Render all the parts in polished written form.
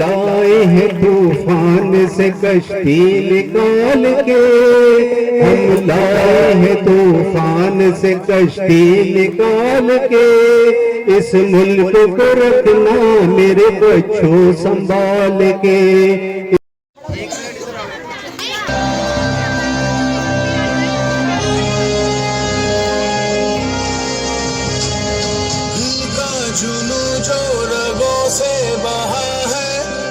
لائے ہیں طوفان سے کشتی نکال کے، ہم لائے ہیں طوفان سے کشتی نکال کے، اس ملک کو رکھنا میرے بچوں سنبھال کے۔ جنوں جو رگوں سے بہا ہے،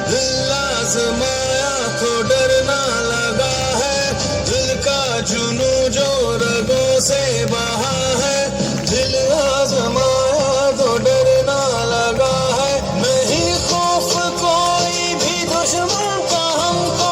دل آزمایا تو ڈرنا لگا ہے، دل کا جنوں جو رگوں سے بہا ہے، دل آزمایا تو ڈرنا لگا ہے، نہیں خوف کوئی بھی دشمن کا ہم کو۔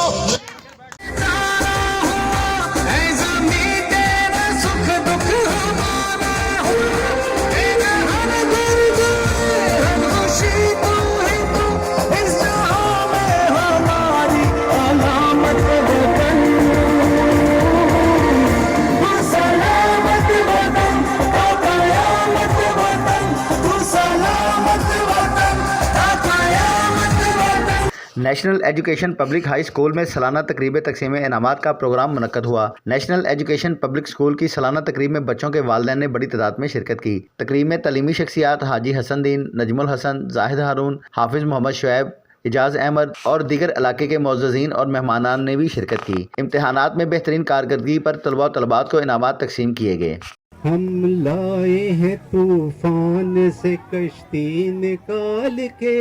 National education public high school میں سالانہ تقریب تقسیم انعامات کا پروگرام منعقد ہوا۔ نیشنل ایجوکیشن پبلک اسکول کی سالانہ تقریب میں بچوں کے والدین نے بڑی تعداد میں شرکت کی۔ تقریب میں تعلیمی شخصیات حاجی حسن دین، نجم الحسن، زاہد ہارون، حافظ محمد شعیب، اعجاز احمد اور دیگر علاقے کے معززین اور مہمانان نے بھی شرکت کی۔ امتحانات میں بہترین کارکردگی پر طلباء و طالبات کو انعامات تقسیم کیے گئے۔ ہم لائے ہیں طوفان سے کشتی نکال کے،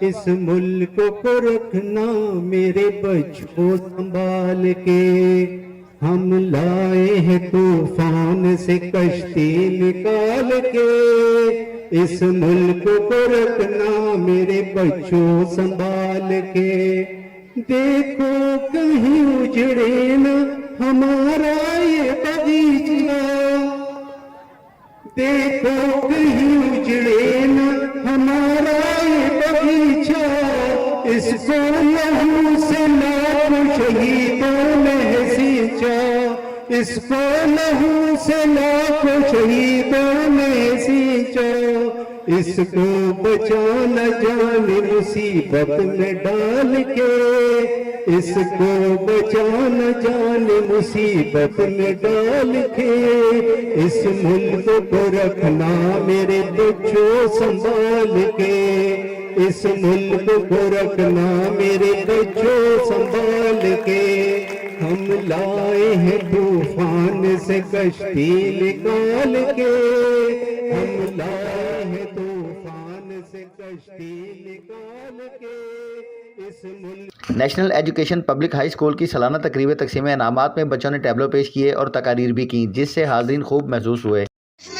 اس ملک کو رکھنا میرے بچوں سنبھال کے، ہم لائے ہیں طوفان سے کشتی نکال کے، اس ملک کو رکھنا میرے بچوں سنبھال کے، دیکھو کہیں اجڑے نہ ہمارا یہ باغیچہ، دیکھو کہیں اجڑے نہ ہمارا یہ باغیچہ، اس کو لہو سے لاکھوں شہیدوں نے سینچا، اس کو لہو سے لاکھوں شہیدوں نے سینچا، اس کو بچانا جان مصیبت میں ڈال کے، اس کو بچانا جان مصیبت میں ڈال کے، اس ملک کو رکھنا میرے بچوں سنبھال کے، اس ملک کو رکھنا میرے بچوں سنبھال کے، ہم لائے ہیں طوفان سے کشتی نکال کے، ہم لائے ہیں طوفان سے کشتی نکال کے، اس ملک۔ National education public high school کی سالانہ تقریب تقسیم انعامات میں بچوں نے ٹیبلو پیش کیے اور تقاریر بھی کی، جس سے حاضرین خوب محظوظ ہوئے۔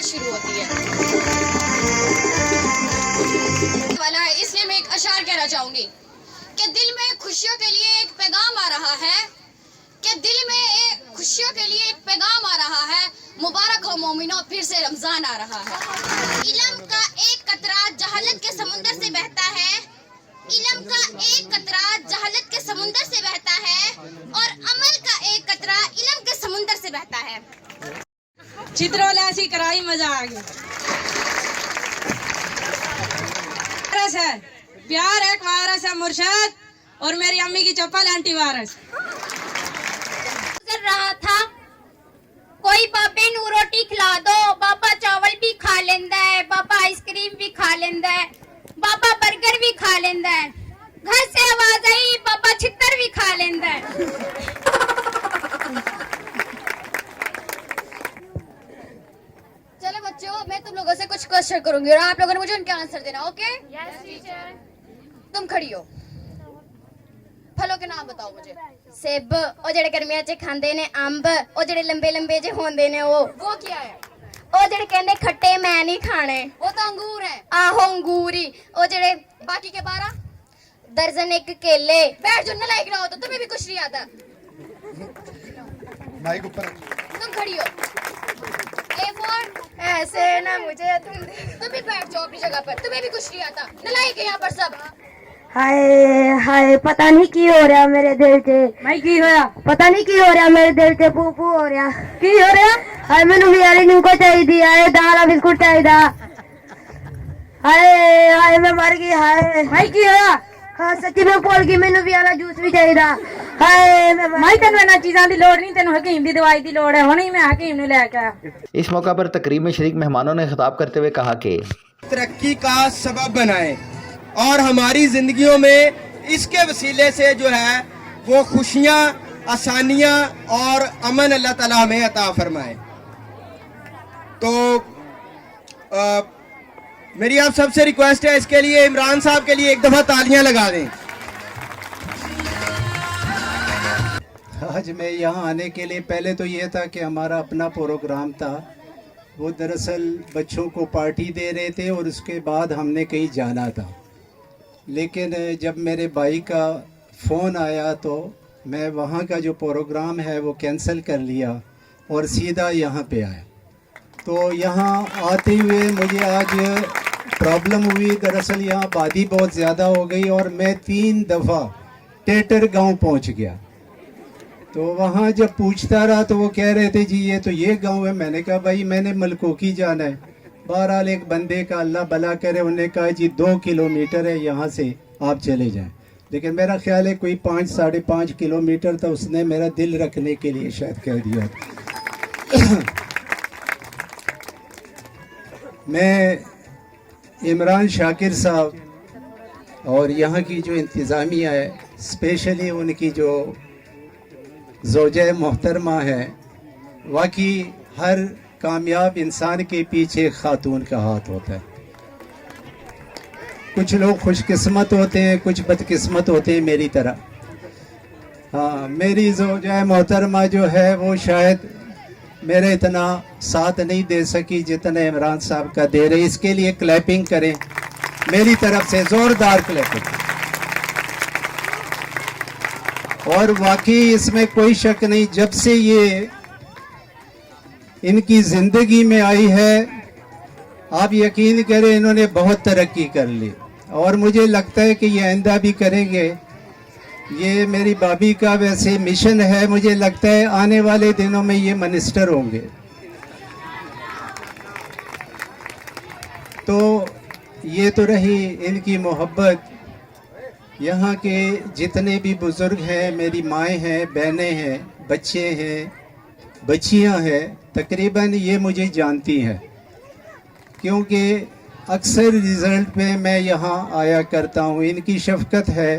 شروع ہوتی ہے والا ہے، اس لیے میں ایک اشعار کہنا چاہوں گی کہ دل میں خوشیوں کے لیے ایک پیغام آ رہا ہے، کہ دل میں خوشیوں کے لیے ایک پیغام آ رہا ہے، مبارک ہو مومنوں پھر سے رمضان آ رہا ہے۔ علم کا ایک قطرہ جہالت کے سمندر سے بہتا ہے، علم کا ایک قطرہ جہالت کے سمندر سے بہتا ہے، اور عمل کا ایک قطرہ علم کے سمندر سے بہتا ہے۔ چترول ایسی کرائی مزہ آ گیا۔ وائرس ہے پیار، ایک وائرس ہے مرشد، اور میری امی کی چپل اینٹی وائرس۔ گزر رہا تھا کوئی بابے نو روٹی کھلا دو، بابا چاول بھی کھا لیندہ ہے، بابا آئس کریم بھی کھا لیندہ ہے، بابا برگر بھی کھا لیندہ ہے، گھر سے آواز آئی بابا چھتر بھی کھا لیندہ ہے۔ چلو بچوں، میں تم لوگوں سے کچھ کوشچن کروں گی اور آپ لوگوں نے مجھے ان کے آنسر دینا، اوکے؟ یس ٹیچر۔ تم کھڑی ہو، پھلوں کے نام بتاؤ مجھے۔ سیب، او جڑے گرمیاں چ کھاندے نے امب، او جڑے لمبے لمبے جے ہوندے نے وہ کیا ہے؟ او جڑے کہندے کھٹے میں نہیں کھانے، وہ تو انگور ہے۔ آہو انگور ہی۔ او جڑے باقی کے 12 درجن ایک کیلے۔ بیٹھ جو نلائک نہ ہو تو تمہیں بھی کچھ نہیں آتا۔ مائک اوپر، تم کھڑی ہو۔ A4 ایسے نہ مجھے تم بھی بیٹھ جاؤ اپنی جگہ پر، تمہیں بھی کچھ نہیں آتا۔ نلائک ہے یہاں پر سب۔ ہائے ہائے پتہ نہیں کی ہو رہا میرے دل سے، میں کی ہویا؟ پتہ نہیں کی ہو رہا میرے دل سے، پو پو ہو رہا کی ہو رہا؟ ہائے مینوں بھی یار نوں کو چاہیے، ہائے دالا بسکٹ چاہیے، ہائے ہائے میں مر گئی، ہائے میں کی ہویا؟ ਹਾਂ ਸੱਚੀ ਮੈਂ ਭੁੱਲ ਗਈ, ਮੈਨੂੰ ਵੀ ਆਲਾ ਜੂਸ ਵੀ ਚਾਹੀਦਾ। ਹਾਏ ਮੈਂ ਤੈਨੂੰ ਇਹਨਾਂ ਚੀਜ਼ਾਂ ਦੀ ਲੋੜ ਨਹੀਂ, ਤੈਨੂੰ ਹਕੀਮ ਦੀ ਦਵਾਈ ਦੀ ਲੋੜ ਹੈ, ਹੁਣੇ ਮੈਂ ਹਕੀਮ ਨੂੰ ਲੈ ਕੇ ਆਇਆ। इस मौका पर तकरीब में शरीक मेहमानों ने खिताब करते हुए कहा कि तरक्की का सबब बनाए और हमारी जिंदगियों में इसके वसीले से जो है वो खुशियाँ, आसानियाँ और अमन अल्लाह ताला हमें अता फरमाए। तो मेरी आप सबसे रिक्वेस्ट है, इसके लिए इमरान साहब के लिए एक दफ़ा तालियां लगा दें। आज मैं यहाँ आने के लिए पहले तो ये था कि हमारा अपना प्रोग्राम था, वो दरअसल बच्चों को पार्टी दे रहे थे और उसके बाद हमने कहीं जाना था, लेकिन जब मेरे भाई का फ़ोन आया तो मैं वहाँ का जो प्रोग्राम है वो कैंसिल कर लिया और सीधा यहाँ पे आया। तो यहाँ आते हुए मुझे आज प्रॉब्लम हुई, दरअसल यहाँ आबादी बहुत ज़्यादा हो गई और मैं 3 दफ़ा टेटर गांव पहुँच गया। तो वहाँ जब पूछता रहा तो वो कह रहे थे जी ये तो ये गांव है। मैंने कहा भाई मैंने मलकोकी जाना है। बहरहाल एक बंदे का अल्लाह भला करे, उन्होंने कहा जी 2 किलोमीटर है यहाँ से, आप चले जाएं। लेकिन मेरा ख्याल है कोई 5-5.5 किलोमीटर था, उसने मेरा दिल रखने के लिए शायद कह दिया। मैं इमरान शाकिर साहब और यहाँ की जो इंतज़ामिया है, स्पेशली उनकी जो ज़ौजा मोहतरमा है, वाकई हर कामयाब इंसान के पीछे खातून का हाथ होता है। कुछ लोग खुशकिस्मत होते हैं, कुछ बदकिस्मत होते हैं मेरी तरह। हाँ, मेरी ज़ौजा मोहतरमा जो है वो शायद मेरे इतना साथ नहीं दे सकी जितना इमरान साहब का दे रहे। इसके लिए क्लैपिंग करें मेरी तरफ से, ज़ोरदार क्लैपिंग। और वाकई इसमें कोई शक नहीं, जब से ये इनकी ज़िंदगी में आई है, आप यकीन करें इन्होंने बहुत तरक्की कर ली और मुझे लगता है कि ये आइंदा भी करेंगे। ये मेरी भाभी का वैसे मिशन है, मुझे लगता है आने वाले दिनों में ये मिनिस्टर होंगे। तो ये तो रही इनकी मोहब्बत। यहाँ के जितने भी बुज़ुर्ग हैं, मेरी माएँ हैं, बहनें हैं, बच्चे हैं, बच्चियाँ हैं, तकरीबन ये मुझे जानती हैं, क्योंकि अक्सर रिज़ल्ट पे मैं यहाँ आया करता हूँ। इनकी शफ़क़त है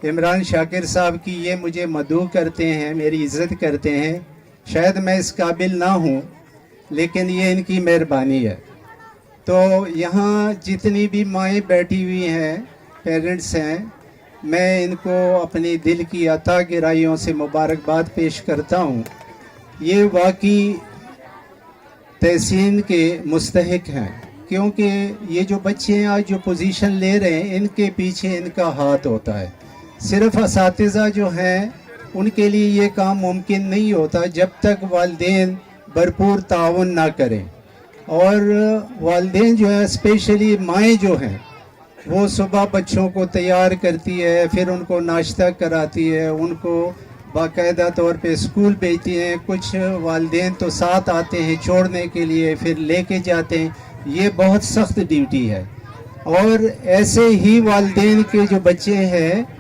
इमरान शाकिर साहब की, ये मुझे मदऊ करते हैं, मेरी इज़्ज़त करते हैं। शायद मैं इस काबिल ना हूँ, लेकिन ये इनकी मेहरबानी है। तो यहाँ जितनी भी माएँ बैठी हुई हैं, पेरेंट्स हैं, मैं इनको अपनी दिल की अता गहराइयों से मुबारकबाद पेश करता हूँ। ये वाकई तहसीन के मुस्तहिक हैं, क्योंकि ये जो बच्चे आज जो पोजीशन ले रहे हैं, इनके पीछे इनका हाथ होता है। सिर्फ असातिज़ा जो हैं उनके लिए ये काम मुमकिन नहीं होता जब तक वालिदैन भरपूर ताउन ना करें। और वालिदैन जो है, स्पेशली माएँ जो हैं, वो सुबह बच्चों को तैयार करती है, फिर उनको नाश्ता कराती है, उनको बाकायदा तौर पे स्कूल भेजती हैं। कुछ वालिदैन तो साथ आते हैं छोड़ने के लिए, फिर लेके जाते हैं। ये बहुत सख्त ड्यूटी है और ऐसे ही वालिदैन के जो बच्चे हैं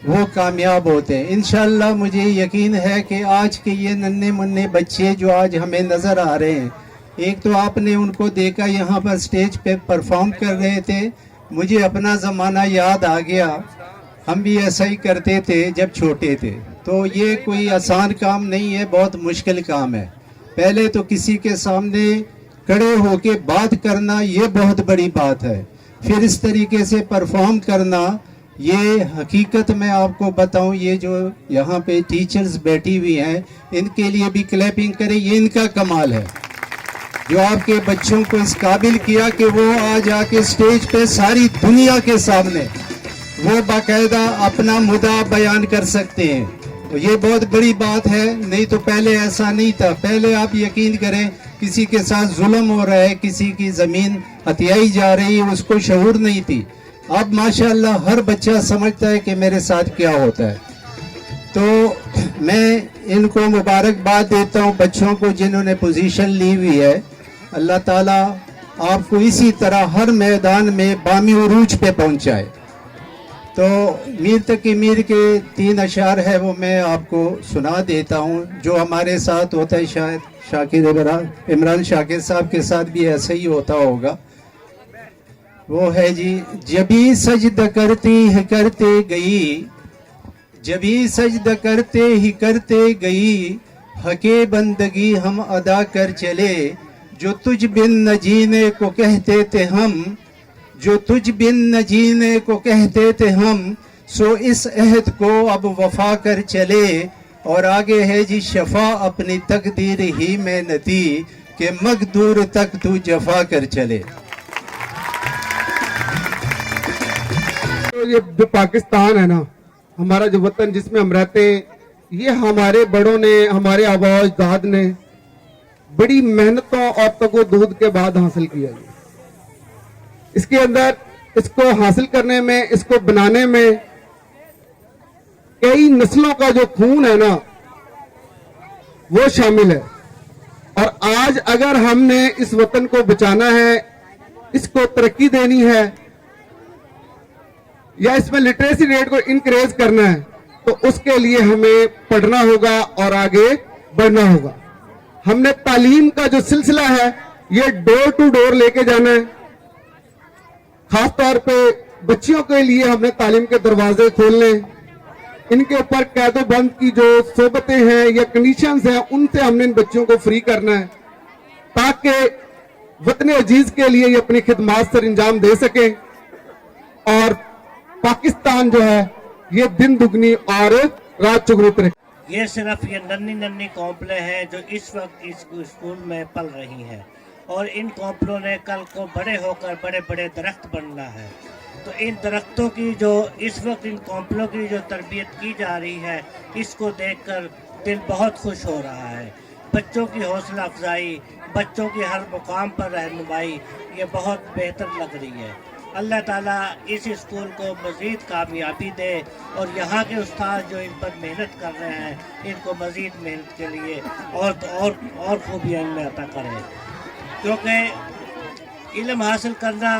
वो कामयाब होते हैं। इंशाअल्लाह मुझे यकीन है कि आज के ये नन्हे मुन्ने बच्चे जो आज हमें नज़र आ रहे हैं, एक तो आपने उनको देखा यहाँ पर स्टेज पे परफॉर्म कर रहे थे, मुझे अपना ज़माना याद आ गया। हम भी ऐसा ही करते थे जब छोटे थे। तो ये कोई आसान काम नहीं है, बहुत मुश्किल काम है। पहले तो किसी के सामने खड़े होके बात करना ये बहुत बड़ी बात है, फिर इस तरीके से परफॉर्म करना, ये हकीकत में आपको बताऊं, ये जो यहाँ पे टीचर्स बैठी हुई हैं, इनके लिए भी क्लैपिंग करें। ये इनका कमाल है जो आपके बच्चों को इस काबिल किया कि वो आज आके स्टेज पे सारी दुनिया के सामने वो बाकायदा अपना मुद्दा बयान कर सकते हैं। तो ये बहुत बड़ी बात है, नहीं तो पहले ऐसा नहीं था। पहले आप यकीन करें किसी के साथ जुल्म हो रहा है, किसी की ज़मीन हथियाई जा रही है, उसको शऊर नहीं थी। अब माशाअल्लाह हर बच्चा समझता है कि मेरे साथ क्या होता है। तो मैं इनको मुबारकबाद देता हूँ बच्चों को जिन्होंने पोजीशन ली हुई है। अल्लाह ताला आपको इसी तरह हर मैदान में बामी उरूज पे पहुँचाए। तो मीर तकी मीर के 3 अशार है, वो मैं आपको सुना देता हूँ, जो हमारे साथ होता है, शायद शाकिर इमरान शाकिर साहब के साथ भी ऐसा ही होता होगा। वो है जी, जबी सजद करते गई, जबी सजद करते गई, हके बंदगी हम अदा कर चले, जो तुझ बिन न जीने को कहते थे हम, जो तुझ बिन न जीने को कहते थे हम, सो इस अहद को अब वफा कर चले। और आगे है जी, शफा अपनी तकदीर ही में न थी, कि मकदूर तक तू जफा कर चले। तो ये जो पाकिस्तान है ना, हमारा जो वतन जिसमें हम रहते हैं, ये हमारे बड़ों ने, हमारे आबा अजदाद ने बड़ी मेहनतों और तगो-दूद के बाद हासिल किया है। इसके अंदर इसको हासिल करने में, इसको बनाने में कई नस्लों का जो खून है ना, वो शामिल है। और आज अगर हमने इस वतन को बचाना है, इसको तरक्की देनी है, या इसमें लिटरेसी रेट को इंक्रीज करना है, तो उसके लिए हमें पढ़ना होगा और आगे बढ़ना होगा। हमने तालीम का जो सिलसिला है, ये डोर टू डोर लेके जाना है। खास तौर पे बच्चियों के लिए हमने तालीम के दरवाजे खोलने, इनके ऊपर कैदो बंद की जो सोबतें हैं या कंडीशंस हैं, उनसे हमने इन बच्चों को फ्री करना है, ताकि वतन अजीज के लिए ये अपनी खिदमत सर अंजाम दे सके। और पाकिस्तान जो है, ये दिन दुगनी और रात चुगनी तरह। ये सिर्फ ये नन्ही कौंपलें हैं जो इस वक्त इस स्कूल में पल रही हैं, और इन कौंपलों ने कल को बड़े होकर बड़े बड़े दरख्त बनना है। तो इन दरख्तों की जो इस वक्त इन कौंपलों की जो तरबियत की जा रही है, इसको देखकर दिल बहुत खुश हो रहा है। बच्चों की हौसला अफजाई, बच्चों की हर मुकाम पर रहनुमाई, ये बहुत बेहतर लग रही है। अल्लाह ताला इस स्कूल को मज़ीद कामयाबी दे, और यहाँ के उस्ताद जो इन पर मेहनत कर रहे हैं, इनको मज़ीद मेहनत के लिए और खूबियाँ इनमें अता करें। क्योंकि इल्म हासिल करना,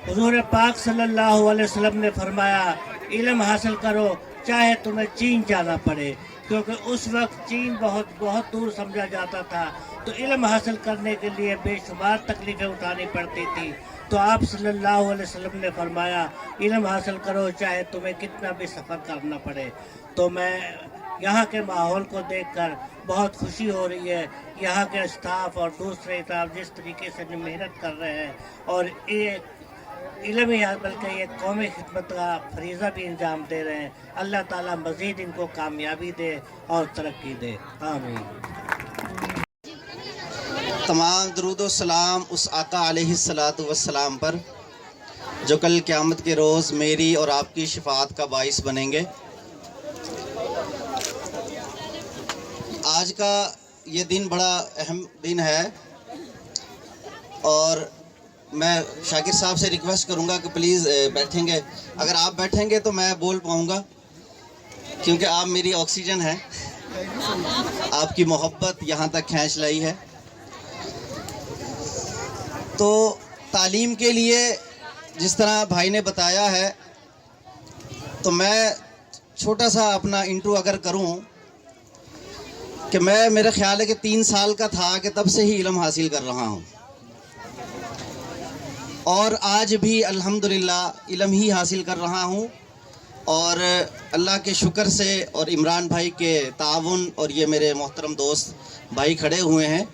हुज़ूर पाक सल्लल्लाहु अलैहि वसल्लम ने फरमाया, इल्म हासिल करो चाहे तुम्हें चीन जाना पड़े, क्योंकि उस वक्त चीन बहुत दूर समझा जाता था। तो इल्म हासिल करने के लिए बेशुमार तकलीफ़ें उठानी पड़ती थी। तो आप सल्लल्लाहु अलैहि वसल्लम ने फरमाया, इल्म हासिल करो चाहे तुम्हें कितना भी सफ़र करना पड़े। तो मैं यहाँ के माहौल को देखकर बहुत खुशी हो रही है। यहाँ के स्टाफ और दूसरे स्टाफ जिस तरीके से मेहनत कर रहे हैं, और ये इल्म ही बल्कि ये कौमी खिदमत का फरीज़ा भी अंजाम दे रहे हैं। अल्लाह ताला मज़ीद इनको कामयाबी दे और तरक्की दे, आमीन। तमाम दरूद व सलाम उस आका अलैहिस्सलातु वस्सलाम पर जो कल क़यामत के रोज़ मेरी और आपकी शफाअत का बाइस बनेंगे। आज का ये दिन बड़ा अहम दिन है, और मैं शाकिर साहब से रिक्वेस्ट करूंगा कि प्लीज़ बैठेंगे। अगर आप बैठेंगे तो मैं बोल पाऊंगा, क्योंकि आप मेरी ऑक्सीजन है, आपकी मोहब्बत यहाँ तक खींच लाई है। तो तालीम के लिए जिस तरह भाई ने बताया है, तो मैं छोटा सा अपना इंट्रो अगर करूं कि मैं, मेरा ख्याल है कि 3 साल का था कि तब से ही इल्म हासिल कर रहा हूं, और आज भी अल्हम्दुलिल्लाह इल्म ही हासिल कर रहा हूं। और अल्लाह के शुक्र से और इमरान भाई के ताउन, और ये मेरे मोहतरम दोस्त भाई खड़े हुए हैं,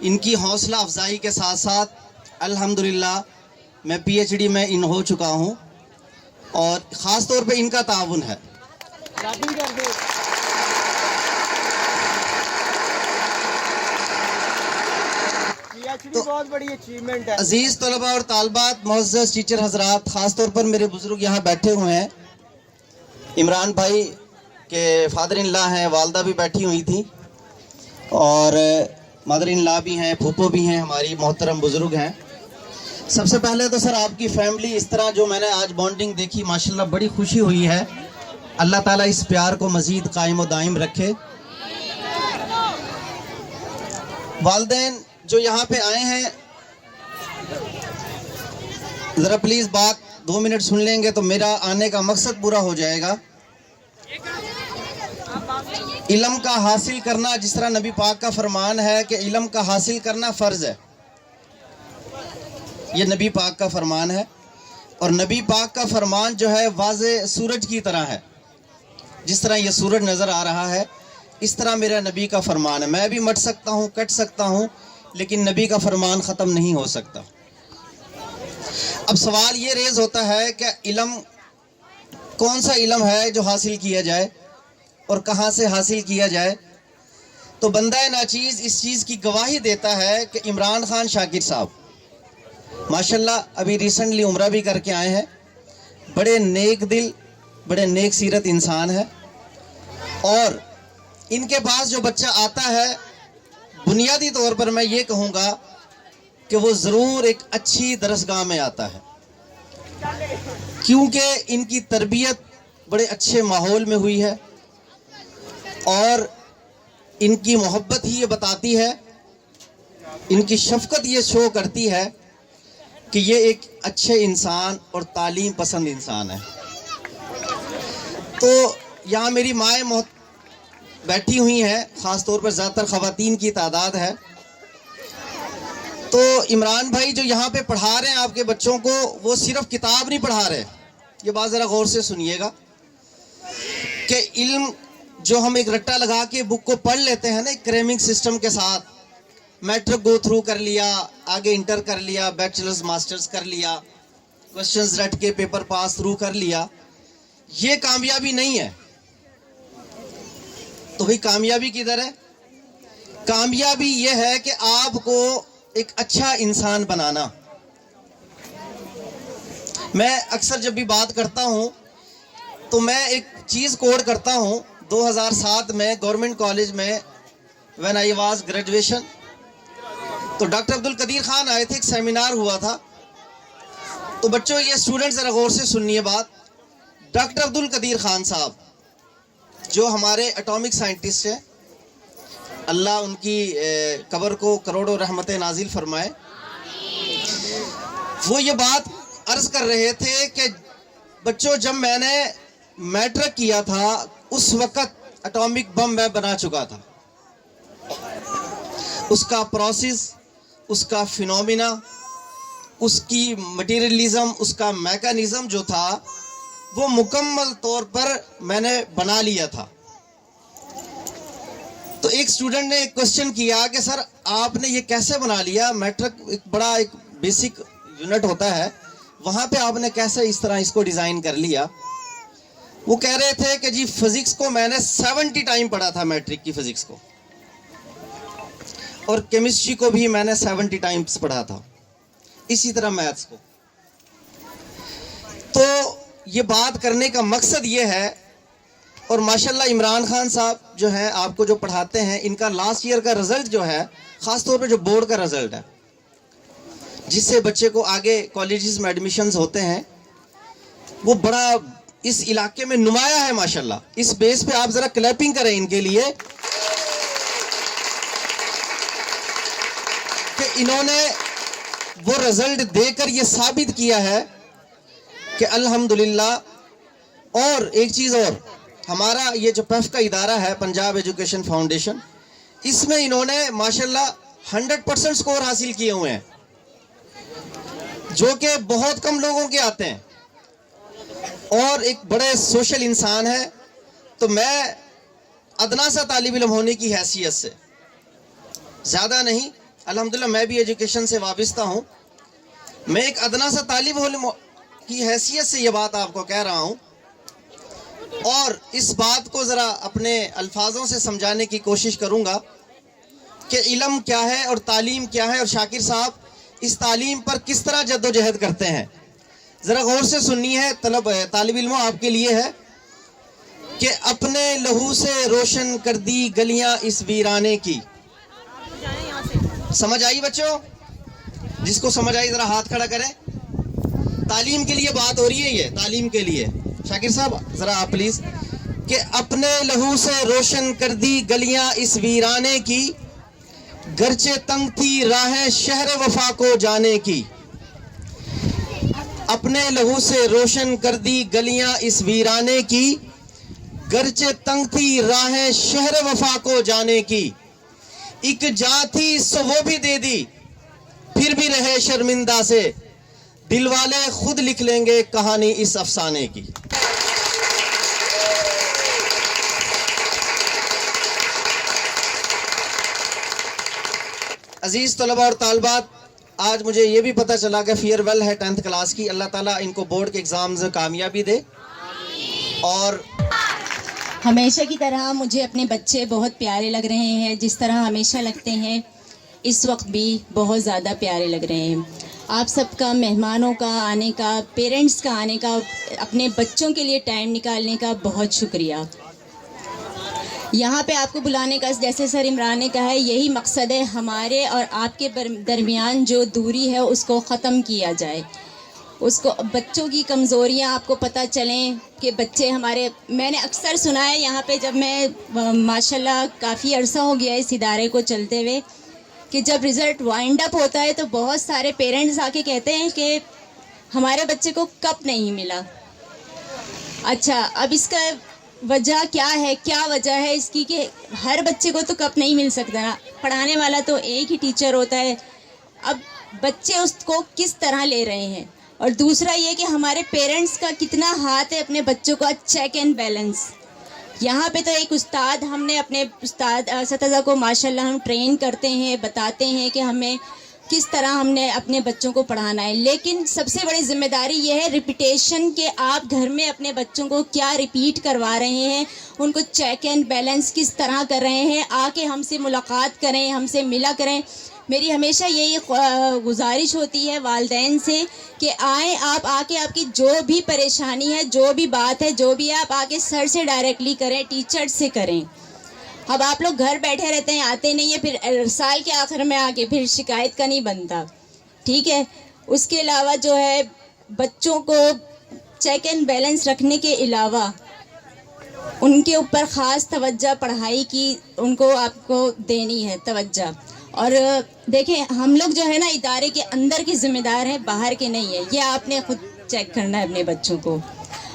इनकी हौसला अफजाई के साथ साथ अल्हम्दुलिल्लाह मैं PhD में इन हो चुका हूं, और ख़ास तौर पे इनका ताउन है। तो बहुत बड़ी अचीवमेंट है। अजीज़ तलबा और तालबात, मुअज़्ज़ज़ टीचर हजरात, ख़ास तौर पर मेरे बुजुर्ग यहाँ बैठे हुए हैं। इमरान भाई के फादर इन लॉ हैं, वालदा भी बैठी हुई थी, और मदर इन लॉ भी हैं, फूफो भी हैं, हमारी मोहतरम बुजुर्ग हैं। सबसे पहले तो सर आपकी फैमिली, इस तरह जो मैंने आज बॉन्डिंग देखी, माशाल्लाह बड़ी खुशी हुई है। अल्लाह ताला इस प्यार को मज़ीद कायम व दायम रखे। वालिदैन जो यहाँ पे आए हैं, ज़रा प्लीज़ बात 2 मिनट सुन लेंगे तो मेरा आने का मकसद पूरा हो जाएगा। इल्म का हासिल करना, जिस तरह नबी पाक का फरमान है कि इल्म का हासिल करना फ़र्ज़ है, ये नबी पाक का फरमान है। और नबी पाक का फरमान जो है वाज़े सूरज की तरह है। जिस तरह ये सूरज नज़र आ रहा है, इस तरह मेरा नबी का फरमान है। मैं भी मट सकता हूँ, कट सकता हूँ, लेकिन नबी का फरमान ख़त्म नहीं हो सकता। अब सवाल ये रेज़ होता है कि इल्म, कौन सा इल्म है जो हासिल किया जाए और कहाँ से हासिल किया जाए? तो बंदा नाचीज़ इस चीज़ की गवाही देता है कि इमरान खान शाकिर साहब माशाल्लाह अभी रिसेंटली उम्रा भी करके आए हैं। बड़े नेक दिल, बड़े नेक सीरत इंसान है। और इनके पास जो बच्चा आता है, बुनियादी तौर पर मैं ये कहूँगा कि वो ज़रूर एक अच्छी दरसगाह में आता है, क्योंकि इनकी तरबियत बड़े अच्छे माहौल में हुई है और इनकी मोहब्बत ही ये बताती है, इनकी शफकत ये शो करती है कि ये एक अच्छे इंसान और तालीम पसंद इंसान है। तो यहाँ मेरी माएँ बैठी हुई हैं, ख़ास तौर पर ज़्यादातर ख़वातीन की तादाद है। तो इमरान भाई जो यहाँ पे पढ़ा रहे हैं आपके बच्चों को, वो सिर्फ किताब नहीं पढ़ा रहे। ये बात ज़रा गौर से सुनिएगा कि इल्म जो हम एक रट्टा लगा के बुक को पढ़ लेते हैं ना, एक क्रेमिंग सिस्टम के साथ, मैट्रिक गो थ्रू कर लिया, आगे इंटर कर लिया, बैचलर्स मास्टर्स कर लिया, क्वेश्चंस रट के पेपर पास थ्रू कर लिया, ये कामयाबी नहीं है। तो भाई कामयाबी किधर है? कामयाबी ये है कि आपको एक अच्छा इंसान बनाना। मैं अक्सर जब भी बात करता हूँ तो मैं एक चीज़ कोड करता हूँ। 2007 में गवर्नमेंट कॉलेज में व्हेन आई वाज ग्रेजुएशन, तो डॉक्टर अब्दुल कदीर खान आए थे, एक सेमिनार हुआ था। तो बच्चों, ये स्टूडेंट्स ज़रा गौर से सुनिए बात। डॉक्टर अब्दुल कदीर खान साहब जो हमारे एटॉमिक साइंटिस्ट हैं, अल्लाह उनकी कब्र को करोड़ों रहमतें नाजिल फरमाए, वो ये बात अर्ज़ कर रहे थे कि बच्चों, जब मैंने मैट्रिक किया था उस वक़्त एटॉमिक बम मैं बना चुका था। उसका प्रोसेस, उसका फिनोमिना, उसकी मटेरियलिज्म, उसका मैकेनिज्म जो था वो मुकम्मल तौर पर मैंने बना लिया था। तो एक स्टूडेंट ने एक क्वेश्चन किया कि सर आपने ये कैसे बना लिया? मैट्रिक एक बड़ा एक बेसिक यूनिट होता है, वहाँ पे आपने कैसे इस तरह इसको डिज़ाइन कर लिया? वो कह रहे थे कि जी फिज़िक्स को मैंने 70 टाइम पढ़ा था, मैट्रिक की फ़िज़िक्स को, और केमिस्ट्री को भी मैंने 70 टाइम्स पढ़ा था, इसी तरह मैथ्स को। तो ये बात करने का मकसद ये है, और माशाल्लाह इमरान खान साहब जो हैं आपको जो पढ़ाते हैं, इनका लास्ट ईयर का रिज़ल्ट जो है, ख़ास तौर पे जो बोर्ड का रिज़ल्ट है, जिससे बच्चे को आगे कॉलेजेस में एडमिशन्स होते हैं, वो बड़ा इस इलाके में नुमाया है माशाल्लाह। इस बेस पे आप ज़रा क्लैपिंग करें इनके लिए कि इन्होंने वो रिज़ल्ट देकर ये साबित किया है कि अल्हम्दुलिल्लाह। और एक चीज़ और, हमारा ये जो पैफ का इदारा है, पंजाब एजुकेशन फाउंडेशन, इसमें इन्होंने माशाल्लाह 100% स्कोर हासिल किए हुए हैं, जो कि बहुत कम लोगों के आते हैं, और एक बड़े सोशल इंसान है। तो मैं अदना सा तालिब इल्म होने की हैसियत से, ज़्यादा नहीं, अल्हम्दुलिल्लाह मैं भी एजुकेशन से वाबस्ता हूँ, मैं एक अदना सा तालिब इल्म की हैसियत से ये बात आपको कह रहा हूँ, और इस बात को ज़रा अपने अल्फाजों से समझाने की कोशिश करूँगा कि इल्म क्या है और तालीम क्या है, और शाकिर साहब इस तालीम पर किस तरह जद्दोजहद करते हैं। ज़रा गौर से सुननी है तालिब इल्मों, आपके लिए है कि अपने लहू से रोशन कर दी गलियां इस वीराने की। समझ आई बच्चों? जिसको समझ आई ज़रा हाथ खड़ा करें। तालीम के लिए बात हो रही है, ये तालीम के लिए। शाकिर साहब ज़रा आप प्लीज़, कि अपने लहू से रोशन कर दी गलियां इस वीराने की, गरचे तंग थी राहें शहर वफा को जाने की। اپنے لہو سے روشن کر دی گلیاں اس ویرانے کی، گرچہ تنگ تھی راہیں شہر وفا کو جانے کی، ایک جا تھی سو وہ بھی دے دی، پھر بھی رہے شرمندہ سے، دل والے خود لکھ لیں گے کہانی اس افسانے کی۔ عزیز طلباء اور طالبات، آج مجھے یہ بھی پتہ چلا کہ فیئر ویل ہے 10th کلاس کی، اللہ تعالیٰ ان کو بورڈ کے ایگزامز میں کامیابی دے۔ اور ہمیشہ کی طرح مجھے اپنے بچے بہت پیارے لگ رہے ہیں، جس طرح ہمیشہ لگتے ہیں اس وقت بھی بہت زیادہ پیارے لگ رہے ہیں۔ آپ سب کا، مہمانوں کا آنے کا، پیرنٹس کا آنے کا، اپنے بچوں کے لیے ٹائم نکالنے کا بہت شکریہ۔ یہاں پہ آپ کو بلانے کا، جیسے سر عمران نے کہا ہے، یہی مقصد ہے، ہمارے اور آپ کے درمیان جو دوری ہے اس کو ختم کیا جائے، اس کو، بچوں کی کمزوریاں آپ کو پتہ چلیں کہ بچے ہمارے، میں نے اکثر سنا ہے یہاں پہ، جب میں ماشاءاللہ کافی عرصہ ہو گیا اس ادارے کو چلتے ہوئے، کہ جب رزلٹ وائنڈ اپ ہوتا ہے تو بہت سارے پیرنٹس آ کے کہتے ہیں کہ ہمارے بچے کو کپ نہیں ملا۔ اچھا، اب اس کا وجہ کیا ہے؟ کیا وجہ ہے اس کی کہ ہر بچے کو تو کپ نہیں مل سکتا نا، پڑھانے والا تو ایک ہی ٹیچر ہوتا ہے۔ اب بچے اس کو کس طرح لے رہے ہیں، اور دوسرا یہ کہ ہمارے پیرنٹس کا کتنا ہاتھ ہے اپنے بچوں کا چیک اینڈ بیلنس۔ یہاں پہ تو ایک استاد، ہم نے اپنے استاد اساتذہ کو ماشاءاللہ ہم ٹرین کرتے ہیں، بتاتے ہیں کہ ہمیں کس طرح ہم نے اپنے بچوں کو پڑھانا ہے، لیکن سب سے بڑی ذمہ داری یہ ہے ریپیٹیشن، کہ آپ گھر میں اپنے بچوں کو کیا ریپیٹ کروا رہے ہیں، ان کو چیک اینڈ بیلنس کس طرح کر رہے ہیں، آ کے ہم سے ملاقات کریں، ہم سے ملا کریں۔ میری ہمیشہ یہی گزارش ہوتی ہے والدین سے کہ آئیں، آپ آ کے، آپ کی جو بھی پریشانی ہے، جو بھی بات ہے، جو بھی آپ آ کے سر سے ڈائریکٹلی کریں، ٹیچر سے کریں۔ اب آپ لوگ گھر بیٹھے رہتے ہیں، آتے نہیں ہیں، پھر سال کے آخر میں آ کے پھر شکایت کا نہیں بنتا، ٹھیک ہے۔ اس کے علاوہ جو ہے بچوں کو چیک اینڈ بیلنس رکھنے کے علاوہ ان کے اوپر خاص توجہ پڑھائی کی ان کو آپ کو دینی ہے توجہ۔ اور دیکھیں، ہم لوگ جو ہے نا ادارے کے اندر کی ذمہ دار ہیں، باہر کے نہیں ہے، یہ آپ نے خود چیک کرنا ہے اپنے بچوں کو۔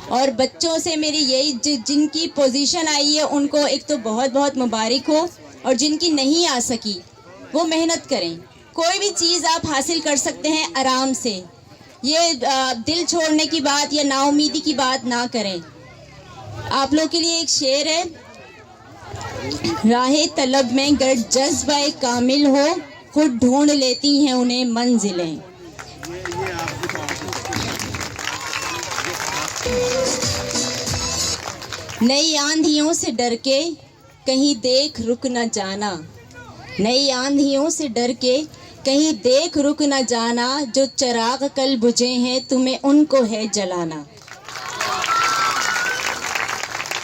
اور بچوں سے میری یہی، جن کی پوزیشن آئی ہے ان کو ایک تو بہت بہت مبارک ہو، اور جن کی نہیں آ سکی وہ محنت کریں۔ کوئی بھی چیز آپ حاصل کر سکتے ہیں آرام سے، یہ دل چھوڑنے کی بات یا نا امیدی کی بات نہ کریں۔ آپ لوگ کے لیے ایک شعر ہے، راہ طلب میں گر جذبہ کامل ہو، خود ڈھونڈ لیتی ہیں انہیں منزلیں۔ نئی آندھیوں سے ڈر کے کہیں دیکھ رک نہ جانا، نئی آندھیوں سے ڈر کے کہیں دیکھ رک نہ جانا، جو چراغ کل بجھے ہیں تمہیں ان کو ہے جلانا۔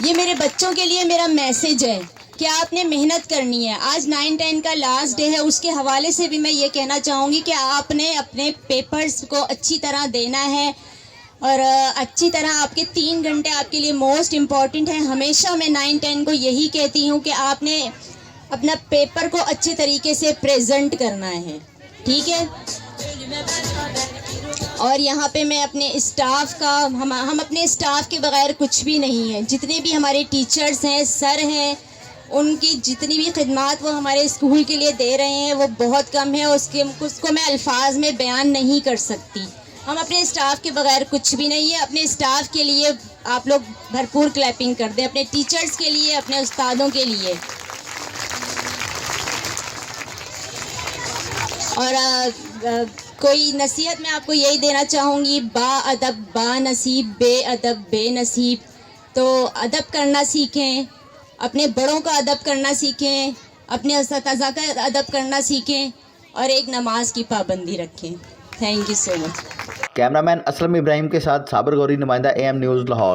یہ میرے بچوں کے لیے میرا میسج ہے کہ آپ نے محنت کرنی ہے۔ آج 9-10 کا لاسٹ ڈے ہے، اس کے حوالے سے بھی میں یہ کہنا چاہوں گی کہ آپ نے اپنے پیپرز کو اچھی طرح دینا ہے، اور اچھی طرح آپ کے 3 گھنٹے آپ کے لیے موسٹ امپورٹنٹ ہیں۔ ہمیشہ میں 9-10 کو یہی کہتی ہوں کہ آپ نے اپنا پیپر کو اچھے طریقے سے پریزنٹ کرنا ہے، ٹھیک ہے۔ اور یہاں پہ میں اپنے اسٹاف کا، ہم اپنے اسٹاف کے بغیر کچھ بھی نہیں ہیں، جتنے بھی ہمارے ٹیچرز ہیں، سر ہیں، ان کی جتنی بھی خدمات وہ ہمارے اسکول کے لیے دے رہے ہیں وہ بہت کم ہے، اس کو میں الفاظ میں بیان نہیں کر سکتی۔ ہم اپنے اسٹاف کے بغیر کچھ بھی نہیں ہے۔ اپنے اسٹاف کے لیے آپ لوگ بھرپور کلیپنگ کر دیں، اپنے ٹیچرز کے لیے، اپنے استادوں کے لیے۔ اور کوئی نصیحت میں آپ کو یہی دینا چاہوں گی، با ادب با نصیب، بے ادب بے نصیب۔ تو ادب کرنا سیکھیں، اپنے بڑوں کا ادب کرنا سیکھیں، اپنے اساتذہ کا ادب کرنا سیکھیں، اور ایک نماز کی پابندی رکھیں۔ Thank you so much. Camera man Aslam Ibrahim کے ساتھ صابر غوری، نمائندہ AM نیوز لاہور۔